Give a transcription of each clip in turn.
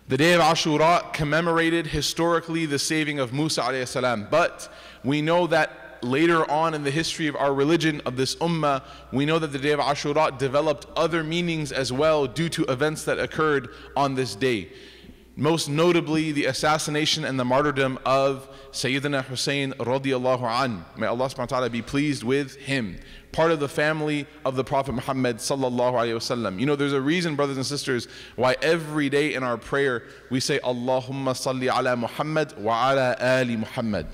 The day of Ashura commemorated historically the saving of Musa alayhi salam, but we know that later on in the history of our religion, of this ummah, we know that the day of Ashura developed other meanings as well due to events that occurred on this day. Most notably, the assassination and the martyrdom of Sayyidina Hussain radiallahu an. May Allah subhanahu wa ta'ala be pleased with him. Part of the family of the Prophet Muhammad sallallahu alayhi wasallam. You know, there's a reason, brothers and sisters, why every day in our prayer we say Allahumma salli ala Muhammad wa ala ali Muhammad.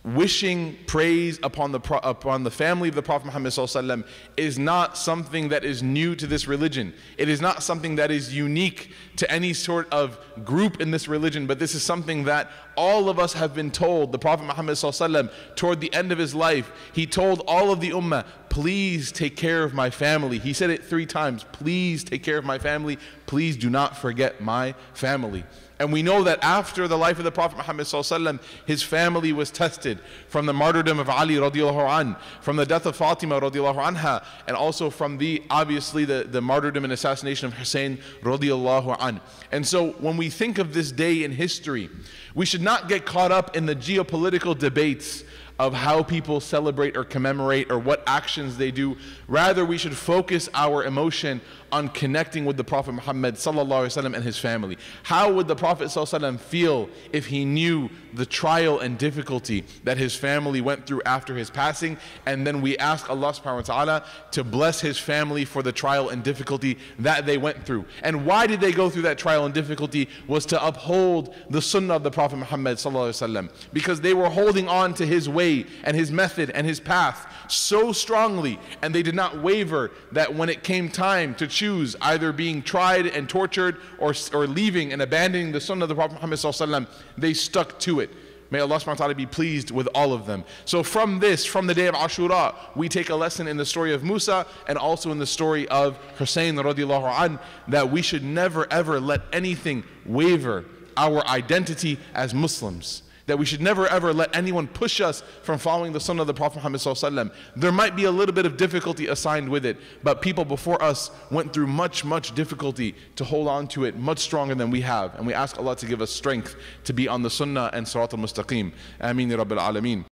Wishing praise upon the family of the Prophet Muhammad ﷺ is not something that is new to this religion. It is not something that is unique to any sort of group in this religion, but this is something that all of us have been told. The Prophet Muhammad ﷺ, toward the end of his life, he told all of the ummah, please take care of my family. He said it 3 times, please take care of my family, please do not forget my family. And we know that after the life of the Prophet Muhammad ﷺ, his family was tested from the martyrdom of Ali radiallahu anh, from the death of Fatima radiallahu anha, and also from obviously the martyrdom and assassination of Hussain radiallahu anh. And so when we think of this day in history, we should not get caught up in the geopolitical debates of how people celebrate or commemorate or what actions they do. Rather, we should focus our emotion on connecting with the Prophet Muhammad sallallahu alaihi wasallam and his family. How would the Prophet sallallahu alaihi wasallam feel if he knew the trial and difficulty that his family went through after his passing? And then we ask Allah subhanahu wa ta'ala to bless his family for the trial and difficulty that they went through. And why did they go through that trial and difficulty? Was to uphold the sunnah of the Prophet Muhammad sallallahu alaihi wasallam, because they were holding on to his way and his method and his path so strongly, and they did not waver, that when it came time to choose either being tried and tortured or leaving and abandoning the sunnah of the Prophet Muhammad sallallahu alaihi wasallam, they stuck to it. May Allah subhanahu wa ta'ala be pleased with all of them. So from the day of Ashura, we take a lesson in the story of Musa and also in the story of Hussain radiallahu anh, that we should never ever let anything waver our identity as Muslims. That we should never ever let anyone push us from following the sunnah of the Prophet Muhammad sallallahu alaihi wasallam. There might be a little bit of difficulty assigned with it, but people before us went through much difficulty to hold on to it much stronger than we have. And we ask Allah to give us strength to be on the sunnah and Sirat al-Mustaqim. Ameen ya Rabbil Alameen.